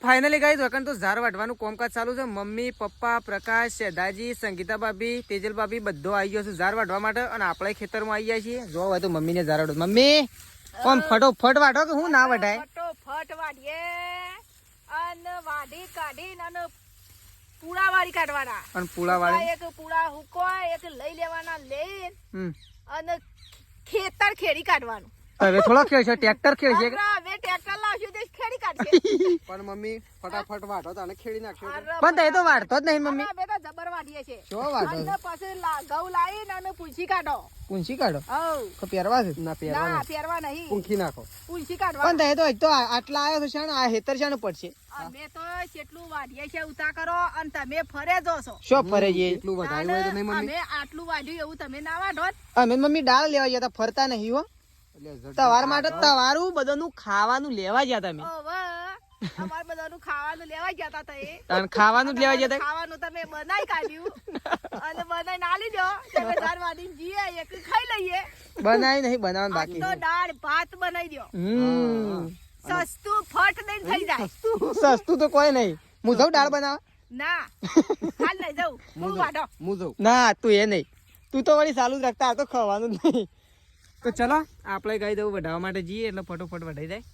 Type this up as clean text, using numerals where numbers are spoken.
Finally guys વકન તો ઝાર વાટવાનું કામકાજ ચાલુ છે. મમ્મી, પપ્પા, પ્રકાશ, દાદાજી, સંગીતા ભાભી, તેજલ ભાભી બધો આવી ગયો છે ઝાર વાટવા માટે અને આપણે ખેતરમાં આવી ગયા છીએ. જો હવે તો મમ્મીને ઝાર વાટો. મમ્મી કોમ ફટોફટ વાટો કે હું ના વટાય? ફટોફટ વાડીએ અને વાડી કાઢીને અને પૂળા વાળી કાઢવાના. અને પૂળા વાળી એક પૂળા હુકોય એક લઈ લેવાના લઈને અને ખેતર ખેડી કાઢવાનું. હવે થોડો ખેડ છે ટ્રેક્ટર ખેડ છે હવે ટ્રેક્ટર લાવશું તે ખેડી કાઢશે. પણ મમ્મી ફટાફટ વાટો તો આને ખેડી નાખશો. પણ તે તો વાટતો જ નહીં મમ્મી. અમે તો જબર વાડીએ છે. જો વાટો અને પછી ઘઉં લાવીને અને પૂંછી કાઢો. પૂંછી કાઢો હઉ તો પહેરવા છે? ના ના પહેરવા પહેરવા નહીં પૂંખી નાખો. પૂંછી પણ કાઢવા. તે તો આટલા આવ્યો છે શાણ આ હેતર શાણ પડશે. અમે તો કેટલું વાડીએ છે ઉતા કરો અને તમે ફરે જો છો. શો ફરે છે એટલું વધારે હોય તો નહીં મમ્મી. અમે આટલું વાડ્યું એવું તમે ના વાઢો. અમે મમ્મી દાળ લેવા ગયા તા ફરતા નહીં હો. તવાર માટે તવારું બધાનું ખાવાનું લેવા ગયા તમે. હવે અમાર બધાનું ખાવાનું લેવા ગયા તા તઈ. અને ખાવાનું જ લેવા ગયા તા. ખાવાનું તમે બનાવી કાઢ્યું અને બનાવી ના લીધો તમે ચાર વાડીને જીએ એક ખાઈ લઈએ. બનાવી નહીં બનાવવાનું આજ બાકી તો દાળ ભાત બનાવી દો. સસ્તું ફટ દઈને થઈ જાય. સસ્તું તો કોઈ નહીં. હું જાઉં દાળ બનાવ? ના હાલ લઈ જાઉં હું વાઢો. હું જાઉં. ના તું એ નહીં. તું તો વળી ચાલુ જ રાખતા આ તો ખાવાનું જ નહીં. તો ચલો આપણે ગાઈ દઉં વઢાવવા માટે જઈએ એટલે ફટોફટ વઢાઈ જાય.